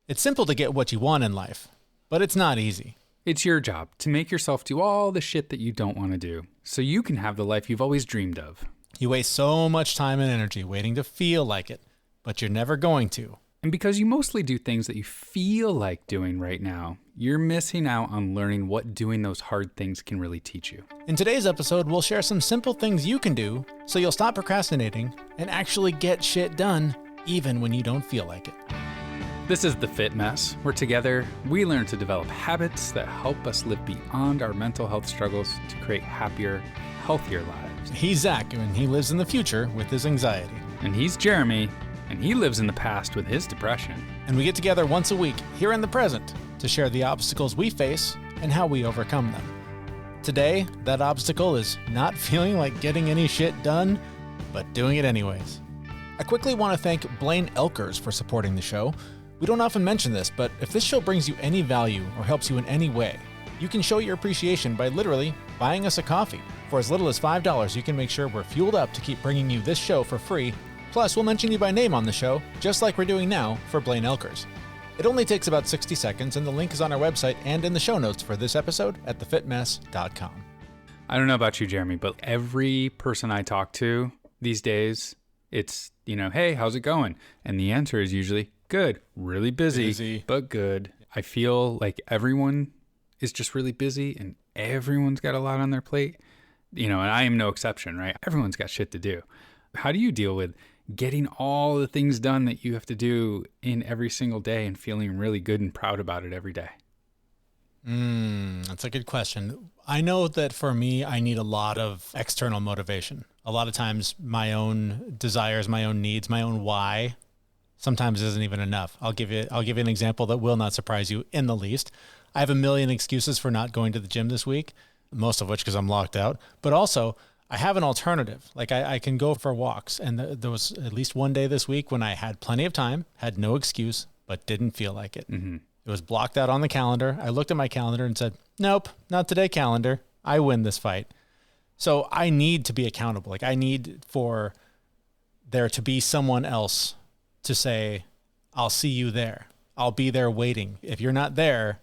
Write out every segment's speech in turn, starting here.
It's simple to get what you want in life, but it's not easy. It's your job to make yourself do all the shit that you don't want to do so you can have the life you've always dreamed of. You waste so much time and energy waiting to feel like it, but you're never going to. And because you mostly do things that you feel like doing right now, you're missing out on learning what doing those hard things can really teach you. In today's episode, we'll share some simple things you can do so you'll stop procrastinating and actually get shit done even when you don't feel like it. This is The Fit Mess, where together we learn to develop habits that help us live beyond our mental health struggles to create happier, healthier lives. He's Zach, and he lives in the future with his anxiety. And he's Jeremy, and he lives in the past with his depression. And we get together once a week here in the present to share the obstacles we face and how we overcome them. Today, that obstacle is not feeling like getting any shit done, but doing it anyways. I quickly want to thank Blaine Elkers for supporting the show. We don't often mention this, but if this show brings you any value or helps you in any way, you can show your appreciation by literally buying us a coffee. For as little as $5, you can make sure we're fueled up to keep bringing you this show for free. Plus, we'll mention you by name on the show, just like we're doing now for Blaine Elkers. It only takes about 60 seconds, and the link is on our website and in the show notes for this episode at thefitmess.com. I don't know about you, Jeremy, but every person I talk to these days, it's, hey, how's it going? And the answer is usually, good, really busy, but good. I feel like everyone is just really busy and everyone's got a lot on their plate, and I am no exception, right? Everyone's got shit to do. How do you deal with getting all the things done that you have to do in every single day and feeling really good and proud about it every day? That's a good question. I know that for me, I need a lot of external motivation. A lot of times my own desires, my own needs, my own why sometimes isn't even enough. I'll give you an example that will not surprise you in the least. I have a million excuses for not going to the gym this week, most of which because I'm locked out, but also I have an alternative. Like I can go for walks, and there was at least one day this week when I had plenty of time, had no excuse, but didn't feel like it. Mm-hmm. It was blocked out on the calendar. I looked at my calendar and said, nope, not today, calendar. I win this fight. So I need to be accountable. Like I need for there to be someone else to say, I'll see you there. I'll be there waiting. If you're not there,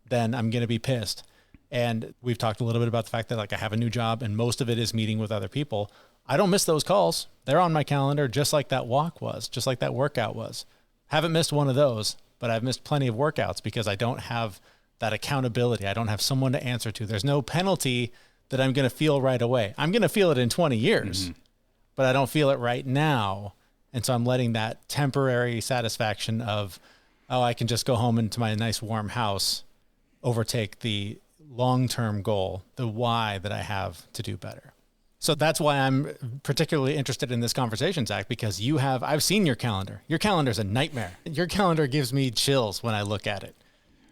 then I'm going to be pissed. And we've talked a little bit about the fact that I have a new job and most of it is meeting with other people. I don't miss those calls. They're on my calendar just like that walk was, just like that workout was. Haven't missed one of those, but I've missed plenty of workouts because I don't have that accountability. I don't have someone to answer to. There's no penalty that I'm going to feel right away. I'm going to feel it in 20 years, but I don't feel it right now. And so I'm letting that temporary satisfaction of, I can just go home into my nice warm house overtake the long-term goal, the why that I have to do better. So that's why I'm particularly interested in this conversation, Zach, because I've seen your calendar. Your calendar's a nightmare. Your calendar gives me chills when I look at it.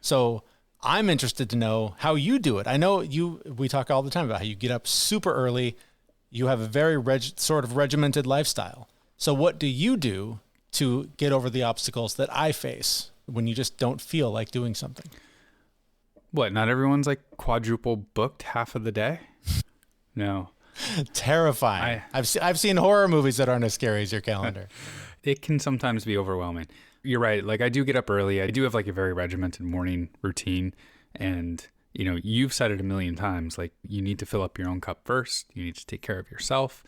So I'm interested to know how you do it. I know we talk all the time about how you get up super early. You have a very sort of regimented lifestyle. So what do you do to get over the obstacles that I face when you just don't feel like doing something? What, not everyone's like quadruple booked half of the day? No. Terrifying. I've seen horror movies that aren't as scary as your calendar. It can sometimes be overwhelming. You're right. Like I do get up early. I do have like a very regimented morning routine. And, you've said it a million times, like you need to fill up your own cup first. You need to take care of yourself.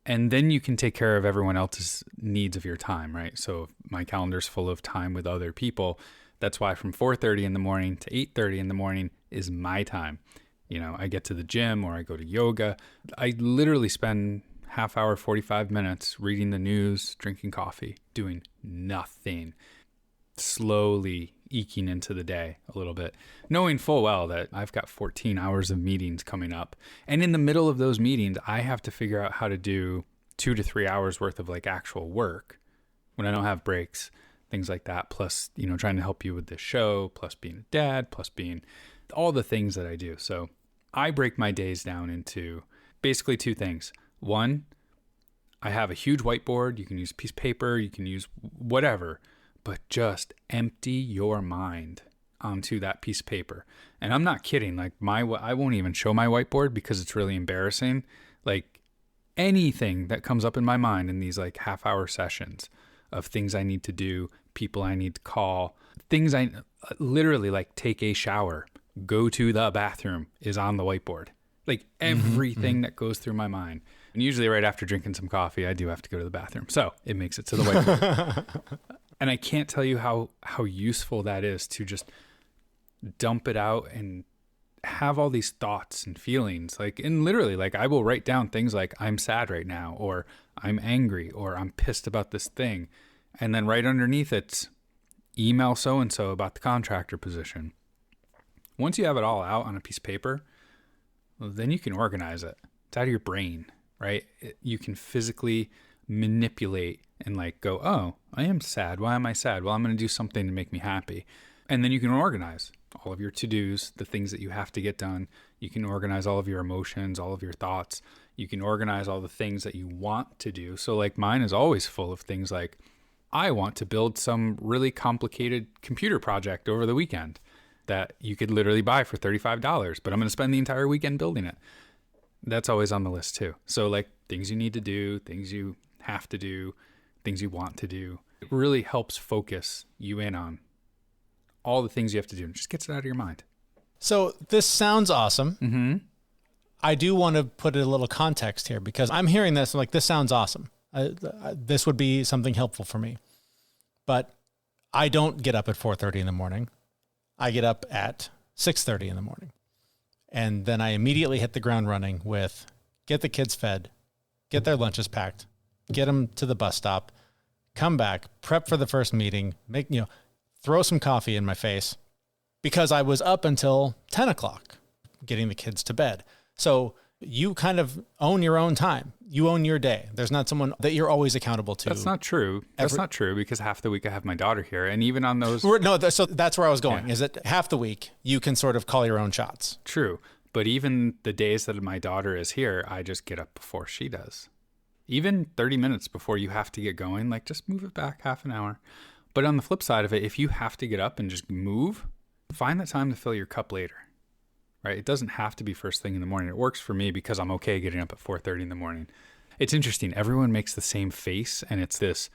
And then you can take care of everyone else's needs of your time, right? So if my calendar's full of time with other people, that's why from 4:30 in the morning to 8:30 in the morning is my time. I get to the gym or I go to yoga. I literally spend half hour, 45 minutes reading the news, drinking coffee, doing nothing, slowly eking into the day a little bit, knowing full well that I've got 14 hours of meetings coming up. And in the middle of those meetings, I have to figure out how to do 2 to 3 hours worth of like actual work when I don't have breaks, things like that. Plus, trying to help you with this show, plus being a dad, plus being all the things that I do. So I break my days down into basically two things. One, I have a huge whiteboard. You can use a piece of paper, you can use whatever, but just empty your mind onto that piece of paper. And I'm not kidding. Like I won't even show my whiteboard because it's really embarrassing. Like anything that comes up in my mind in these like half-hour sessions of things I need to do, people I need to call, things I literally like take a shower, go to the bathroom is on the whiteboard. Like everything that goes through my mind. And usually right after drinking some coffee, I do have to go to the bathroom. So it makes it to the whiteboard. And I can't tell you how useful that is to just dump it out and have all these thoughts and feelings. Like, and literally, like I will write down things like I'm sad right now, or I'm angry, or I'm pissed about this thing. And then right underneath it's email so-and-so about the contractor position. Once you have it all out on a piece of paper, well, then you can organize it. It's out of your brain, right? You can physically manipulate and like go, oh, I am sad. Why am I sad? Well, I'm going to do something to make me happy. And then you can organize all of your to-dos, the things that you have to get done. You can organize all of your emotions, all of your thoughts. You can organize all the things that you want to do. So like mine is always full of things like, I want to build some really complicated computer project over the weekend that you could literally buy for $35, but I'm going to spend the entire weekend building it. That's always on the list too. So like things you need to do, things you have to do, things you want to do. It really helps focus you in on all the things you have to do and just gets it out of your mind. So this sounds awesome. Mm-hmm. I do want to put a little context here because I'm hearing this like, this sounds awesome. This would be something helpful for me, but I don't get up at 4:30 in the morning. I get up at 6:30 in the morning, and then I immediately hit the ground running with get the kids fed, get their lunches packed, get them to the bus stop, come back, prep for the first meeting, throw some coffee in my face because I was up until 10 o'clock getting the kids to bed. So you kind of own your own time. You own your day. There's not someone that you're always accountable to. That's not true. That's not true because half the week I have my daughter here. And even on those... So that's where I was going, is that half the week you can sort of call your own shots. True. But even the days that my daughter is here, I just get up before she does. Even 30 minutes before you have to get going, like just move it back half an hour. But on the flip side of it, if you have to get up and just move, find the time to fill your cup later. Right? It doesn't have to be first thing in the morning. It works for me because I'm okay getting up at 4:30 in the morning. It's interesting. Everyone makes the same face and it's this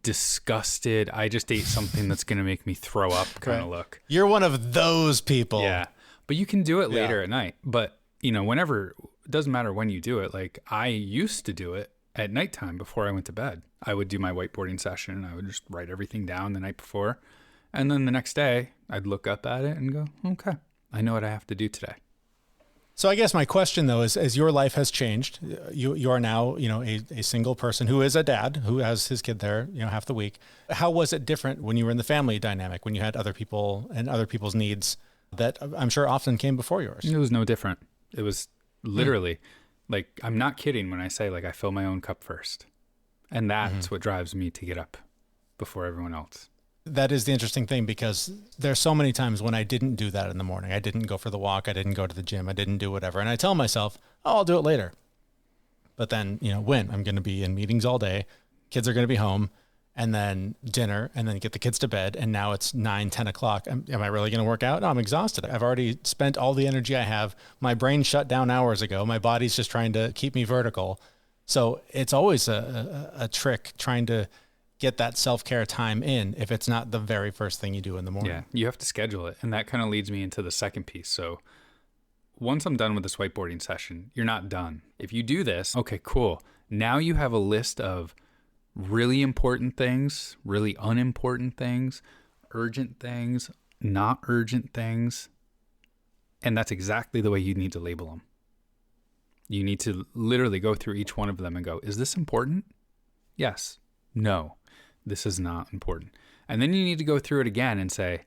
disgusted, I just ate something that's going to make me throw up kind of look. You're one of those people. Yeah. But you can do it later at night. But, whenever, it doesn't matter when you do it. Like I used to do it at nighttime before I went to bed. I would do my whiteboarding session and I would just write everything down the night before. And then the next day I'd look up at it and go, okay, I know what I have to do today. So I guess my question though is, as your life has changed, you are now, a single person who is a dad who has his kid there, half the week. How was it different when you were in the family dynamic, when you had other people and other people's needs that I'm sure often came before yours? It was no different. It was literally like, I'm not kidding when I say like I fill my own cup first. And that's what drives me to get up before everyone else. That is the interesting thing because there's so many times when I didn't do that in the morning. I didn't go for the walk. I didn't go to the gym. I didn't do whatever. And I tell myself, oh, I'll do it later. But then, when I'm going to be in meetings all day, kids are going to be home, and then dinner, and then get the kids to bed. And now it's 9, 10 o'clock. Am I really going to work out? No, I'm exhausted. I've already spent all the energy I have. My brain shut down hours ago. My body's just trying to keep me vertical. So it's always a trick trying to get that self-care time in if it's not the very first thing you do in the morning. Yeah, you have to schedule it. And that kind of leads me into the second piece. So once I'm done with this whiteboarding session, you're not done. If you do this, okay, cool. Now you have a list of really important things, really unimportant things, urgent things, not urgent things. And that's exactly the way you need to label them. You need to literally go through each one of them and go, is this important? Yes. No. This is not important. And then you need to go through it again and say,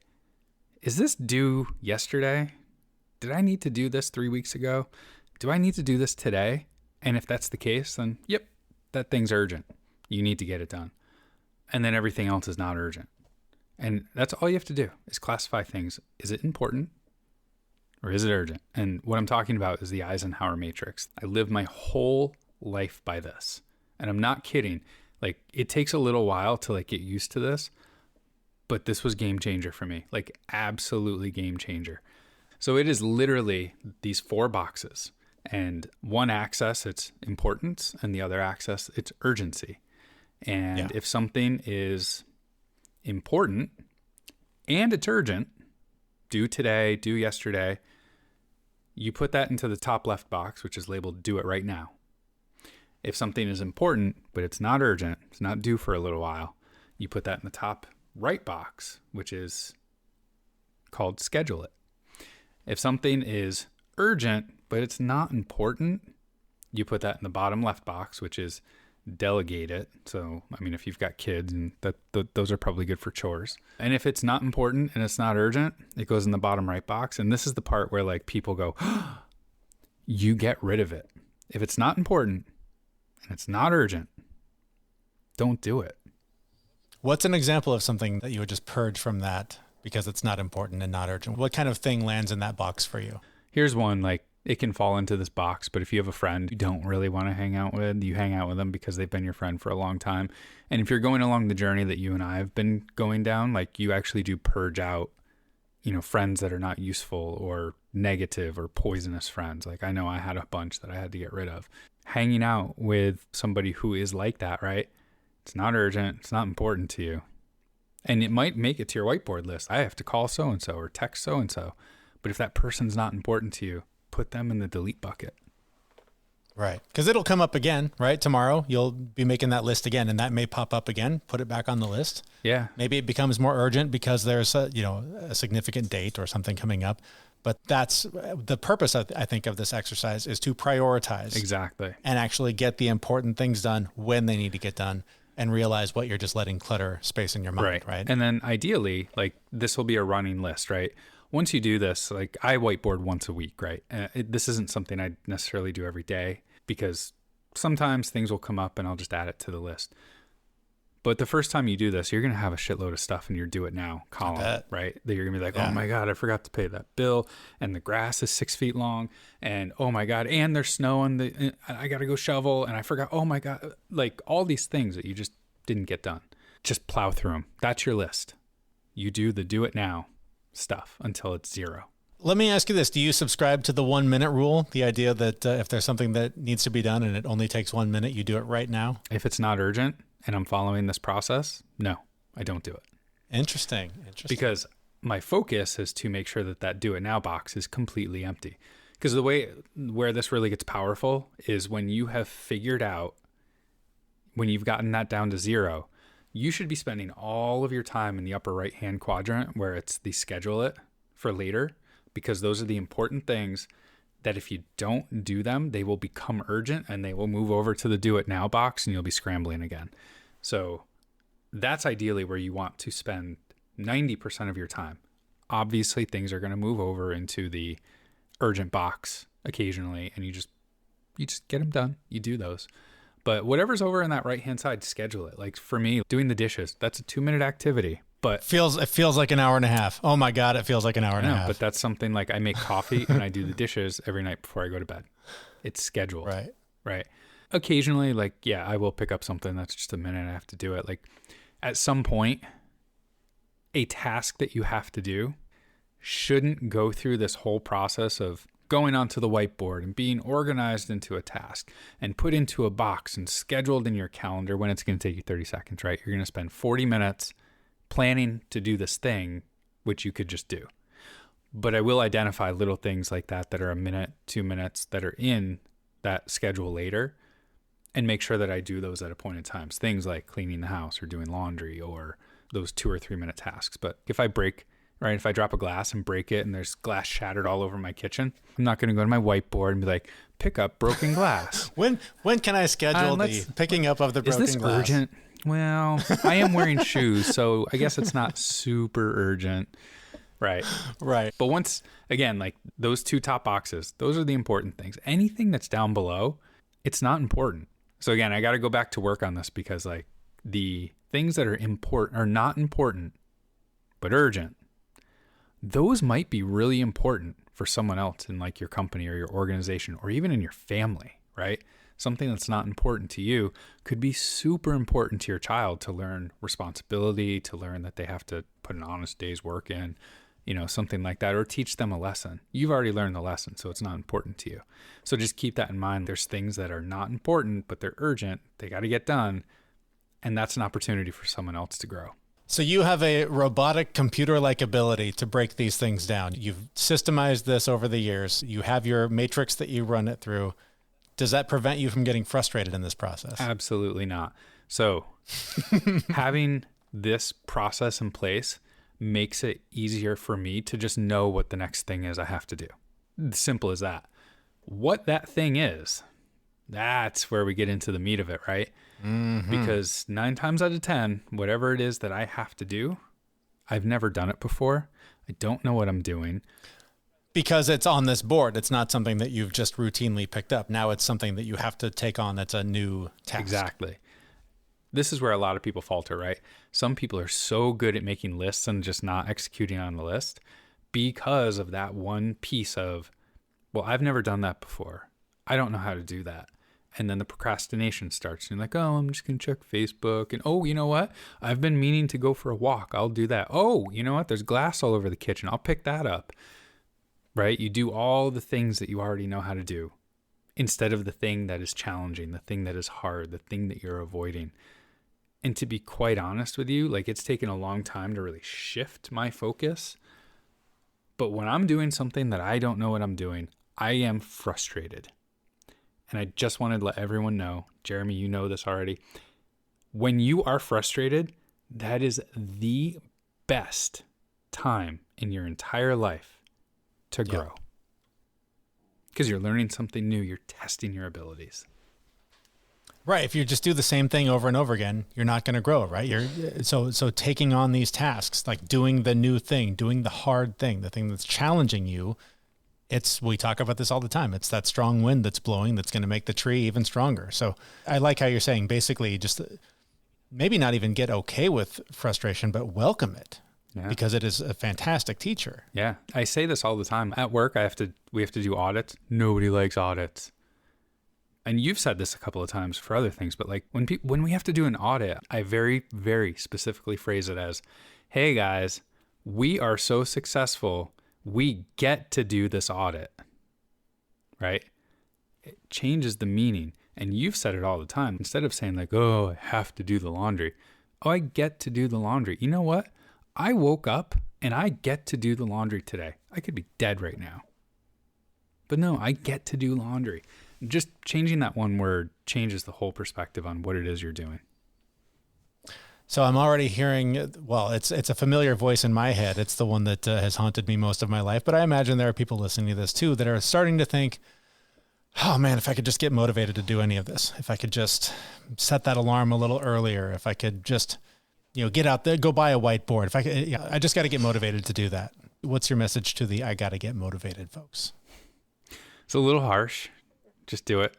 is this due yesterday? Did I need to do this 3 weeks ago? Do I need to do this today? And if that's the case, then yep, that thing's urgent. You need to get it done. And then everything else is not urgent. And that's all you have to do is classify things. Is it important or is it urgent? And what I'm talking about is the Eisenhower matrix. I live my whole life by this. And I'm not kidding. Like it takes a little while to like get used to this, but this was game changer for me. Like absolutely game changer. So it is literally these 4 boxes, and one axis it's importance and the other axis it's urgency. And if something is important and it's urgent, due today, due yesterday, you put that into the top left box, which is labeled do it right now. If something is important, but it's not urgent, it's not due for a little while, you put that in the top right box, which is called schedule it. If something is urgent, but it's not important, you put that in the bottom left box, which is delegate it. So, I mean, if you've got kids, and those are probably good for chores. And if it's not important and it's not urgent, it goes in the bottom right box. And this is the part where like people go, you get rid of it. If it's not important and it's not urgent, don't do it. What's an example of something that you would just purge from that because it's not important and not urgent? What kind of thing lands in that box for you? Here's one, like it can fall into this box, but if you have a friend you don't really want to hang out with, you hang out with them because they've been your friend for a long time. And if you're going along the journey that you and I have been going down, like you actually do purge out, friends that are not useful or negative or poisonous friends. Like I know I had a bunch that I had to get rid of. Hanging out with somebody who is like that, right? It's not urgent. It's not important to you. And it might make it to your whiteboard list. I have to call so-and-so or text so-and-so. But if that person's not important to you, put them in the delete bucket. Right. Because it'll come up again, right? Tomorrow you'll be making that list again, and that may pop up again. Put it back on the list. Yeah. Maybe it becomes more urgent because there's a significant date or something coming up. But that's the purpose, I think, of this exercise is to prioritize. Exactly. And actually get the important things done when they need to get done and realize what you're just letting clutter space in your mind, right? And then ideally, like this will be a running list, right? Once you do this, like I whiteboard once a week, right? This isn't something I necessarily do every day because sometimes things will come up and I'll just add it to the list. But the first time you do this, you're going to have a shitload of stuff in your do it now column, right? That you're going to be like, oh my God, I forgot to pay that bill. And the grass is 6 feet long. And oh my God, and there's snow and I got to go shovel. And I forgot, oh my God, like all these things that you just didn't get done. Just plow through them. That's your list. You do the do it now stuff until it's zero. Let me ask you this. Do you subscribe to the 1 minute rule? The idea that if there's something that needs to be done and it only takes 1 minute, you do it right now? If it's not urgent and I'm following this process, no, I don't do it. Interesting. Because my focus is to make sure that do it now box is completely empty. Because the way where this really gets powerful is when you have figured out, when you've gotten that down to zero, you should be spending all of your time in the upper right-hand quadrant where it's the schedule it for later, because those are the important things that if you don't do them, they will become urgent and they will move over to the do it now box and you'll be scrambling again. So that's ideally where you want to spend 90% of your time. Obviously, things are going to move over into the urgent box occasionally, and you just get them done. You do those. But whatever's over in that right-hand side, schedule it. Like for me, doing the dishes, that's a 2-minute activity. But it feels like an hour and a half. Oh my God, it feels like an hour and a half. But that's something like I make coffee and I do the dishes every night before I go to bed. It's scheduled. Right. Occasionally, like, yeah, I will pick up something that's just a minute I have to do it. Like at some point, a task that you have to do shouldn't go through this whole process of going onto the whiteboard and being organized into a task and put into a box and scheduled in your calendar when it's going to take you 30 seconds, right? You're going to spend 40 minutes planning to do this thing, which you could just do. But I will identify little things like that are a minute, 2 minutes that are in that schedule later and make sure that I do those at appointed times. Things like cleaning the house or doing laundry or those 2 or 3 minute tasks. But if I drop a glass and break it and there's glass shattered all over my kitchen, I'm not going to go to my whiteboard and be like, pick up broken glass. When can I schedule the picking up of the broken glass? Is this urgent? Well, I am wearing shoes, so I guess it's not super urgent. Right. But once, again, like those 2 top boxes, those are the important things. Anything that's down below, it's not important. So again, I got to go back to work on this because like the things that are important are not important, but urgent. Those might be really important for someone else in like your company or your organization or even in your family, right? Something that's not important to you could be super important to your child to learn responsibility, to learn that they have to put an honest day's work in, something like that, or teach them a lesson. You've already learned the lesson, so it's not important to you. So just keep that in mind. There's things that are not important, but they're urgent. They got to get done. And that's an opportunity for someone else to grow. So you have a robotic computer-like ability to break these things down. You've systemized this over the years. You have your matrix that you run it through. Does that prevent you from getting frustrated in this process? Absolutely not. So having this process in place makes it easier for me to just know what the next thing is I have to do. Simple as that. What that thing is, that's where we get into the meat of it, right? Mm-hmm. Because 9 times out of 10, whatever it is that I have to do, I've never done it before. I don't know what I'm doing. Because it's on this board. It's not something that you've just routinely picked up. Now it's something that you have to take on that's a new task. Exactly. This is where a lot of people falter, right? Some people are so good at making lists and just not executing on the list because of that one piece of, well, I've never done that before. I don't know how to do that. And then the procrastination starts. And you're like, oh, I'm just going to check Facebook. And, oh, you know what? I've been meaning to go for a walk. I'll do that. Oh, you know what? There's glass all over the kitchen. I'll pick that up. Right? You do all the things that you already know how to do instead of the thing that is challenging, the thing that is hard, the thing that you're avoiding. And to be quite honest with you, like, it's taken a long time to really shift my focus. But when I'm doing something that I don't know what I'm doing, I am frustrated. And I just wanted to let everyone know, Jeremy, you know this already. When you are frustrated, that is the best time in your entire life to grow. Because you're learning something new. You're testing your abilities. Right. If you just do the same thing over and over again, you're not going to grow, right? So taking on these tasks, like doing the new thing, doing the hard thing, the thing that's challenging you, we talk about this all the time. It's that strong wind that's blowing that's going to make the tree even stronger. So I like how you're saying basically just maybe not even get okay with frustration, but welcome it because it is a fantastic teacher. Yeah. I say this all the time. At work, we have to do audits. Nobody likes audits. And you've said this a couple of times for other things, but like when we have to do an audit, I very, very specifically phrase it as, hey guys, we are so successful. We get to do this audit, right? It changes the meaning. And you've said it all the time. Instead of saying like, oh, I have to do the laundry. Oh, I get to do the laundry. You know what? I woke up and I get to do the laundry today. I could be dead right now. But no, I get to do laundry. Just changing that one word changes the whole perspective on what it is you're doing. So I'm already hearing, well, it's a familiar voice in my head. It's the one that has haunted me most of my life. But I imagine there are people listening to this too that are starting to think, oh man, if I could just get motivated to do any of this, if I could just set that alarm a little earlier, if I could just, get out there, go buy a whiteboard. If I could, I just got to get motivated to do that. What's your message to the I got to get motivated folks? It's a little harsh. Just do it.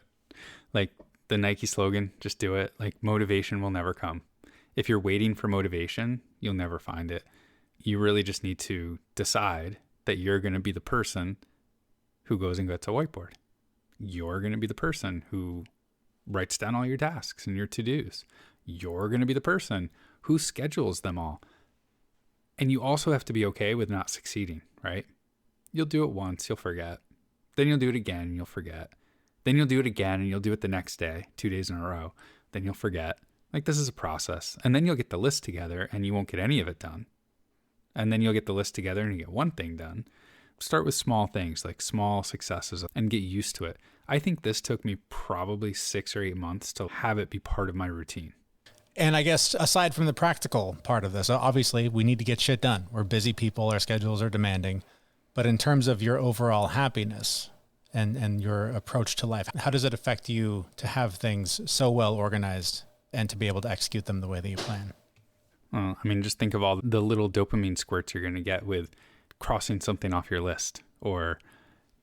Like the Nike slogan, just do it. Like motivation will never come. If you're waiting for motivation, you'll never find it. You really just need to decide that you're going to be the person who goes and gets a whiteboard. You're going to be the person who writes down all your tasks and your to-dos. You're going to be the person who schedules them all. And you also have to be okay with not succeeding, right? You'll do it once, you'll forget. Then you'll do it again and you'll forget. Then you'll do it again and you'll do it the next day, 2 days in a row. Then you'll forget. Like, this is a process. And then you'll get the list together and you won't get any of it done. And then you'll get the list together and you get one thing done. Start with small things, like small successes, and get used to it. I think this took me probably 6 or 8 months to have it be part of my routine. And I guess aside from the practical part of this, obviously we need to get shit done. We're busy people, our schedules are demanding. But in terms of your overall happiness and your approach to life, how does it affect you to have things so well organized and to be able to execute them the way that you plan? I mean, just think of all the little dopamine squirts you're going to get with crossing something off your list or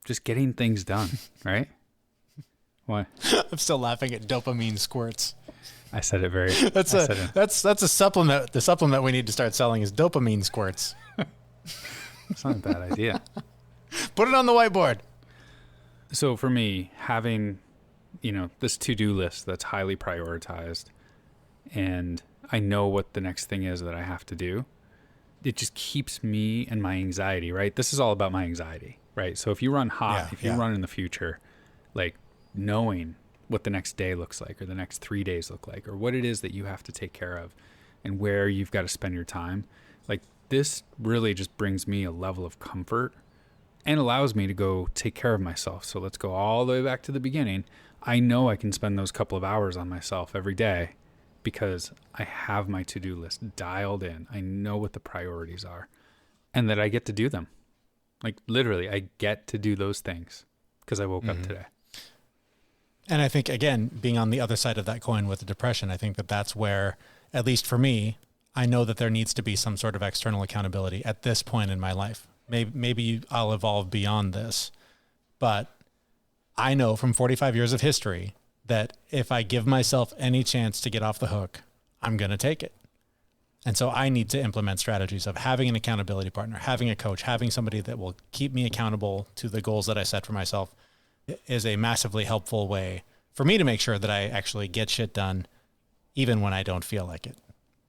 just getting things done, right? What? I'm still laughing at dopamine squirts. I said it very. That's a supplement. The supplement we need to start selling is dopamine squirts. It's not a bad idea. Put it on the whiteboard. So for me, having, this to-do list that's highly prioritized and I know what the next thing is that I have to do, it just keeps me and my anxiety, right? This is all about my anxiety, right? So if you run hot, if you run in the future, like knowing what the next day looks like or the next 3 days look like or what it is that you have to take care of and where you've got to spend your time. Like, this really just brings me a level of comfort and allows me to go take care of myself. So let's go all the way back to the beginning. I know I can spend those couple of hours on myself every day because I have my to-do list dialed in. I know what the priorities are and that I get to do them. Like, literally, I get to do those things because I woke up today. And I think, again, being on the other side of that coin with the depression, I think that that's where, at least for me, I know that there needs to be some sort of external accountability at this point in my life. Maybe I'll evolve beyond this, but I know from 45 years of history that if I give myself any chance to get off the hook, I'm going to take it. And so I need to implement strategies of having an accountability partner, having a coach, having somebody that will keep me accountable to the goals that I set for myself is a massively helpful way for me to make sure that I actually get shit done, even when I don't feel like it.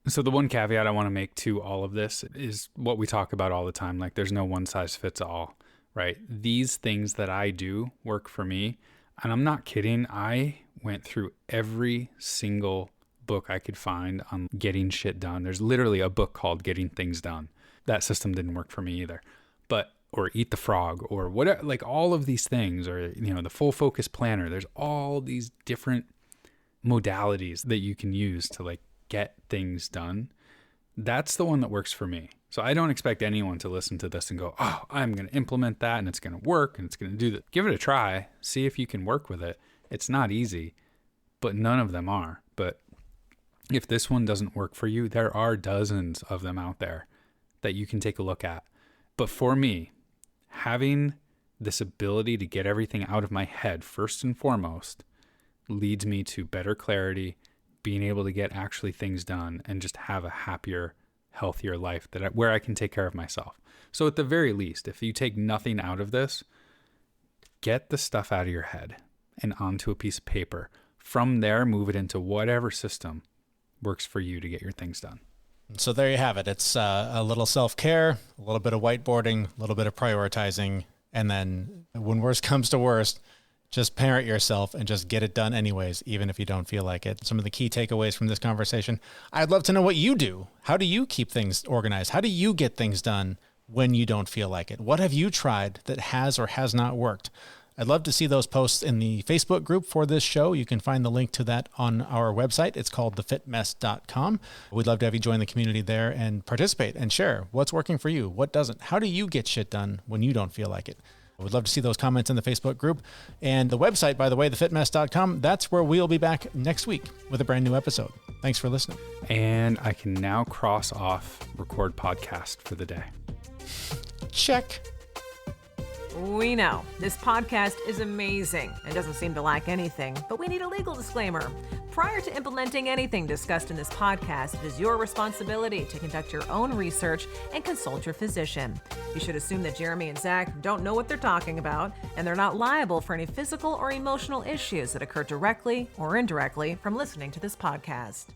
So the one caveat I want to make to all of this is what we talk about all the time. Like, there's no one size fits all, right? These things that I do work for me. And I'm not kidding. I went through every single book I could find on getting shit done. There's literally a book called Getting Things Done. That system didn't work for me either. Or Eat the Frog, or whatever, like all of these things, or, the Full Focus Planner. There's all these different modalities that you can use to like get things done. That's the one that works for me. So I don't expect anyone to listen to this and go, oh, I'm going to implement that and it's going to work and it's going to do that. Give it a try. See if you can work with it. It's not easy, but none of them are. But if this one doesn't work for you, there are dozens of them out there that you can take a look at. But for me, having this ability to get everything out of my head first and foremost leads me to better clarity, being able to get actually things done and just have a happier, healthier life where I can take care of myself. So at the very least, if you take nothing out of this, get the stuff out of your head and onto a piece of paper. From there, move it into whatever system works for you to get your things done. So there you have it. It's a little self-care, a little bit of whiteboarding, a little bit of prioritizing, and then when worst comes to worst, just parent yourself and just get it done anyways, even if you don't feel like it. Some of the key takeaways from this conversation. I'd love to know what you do. How do you keep things organized? How do you get things done when you don't feel like it? What have you tried that has or has not worked? I'd love to see those posts in the Facebook group for this show. You can find the link to that on our website. It's called thefitmess.com. We'd love to have you join the community there and participate and share what's working for you, what doesn't. How do you get shit done when you don't feel like it? We'd love to see those comments in the Facebook group. And the website, by the way, thefitmess.com, that's where we'll be back next week with a brand new episode. Thanks for listening. And I can now cross off record podcast for the day. Check. We know this podcast is amazing and doesn't seem to lack anything, but we need a legal disclaimer. Prior to implementing anything discussed in this podcast, it is your responsibility to conduct your own research and consult your physician. You should assume that Jeremy and Zach don't know what they're talking about, and they're not liable for any physical or emotional issues that occur directly or indirectly from listening to this podcast.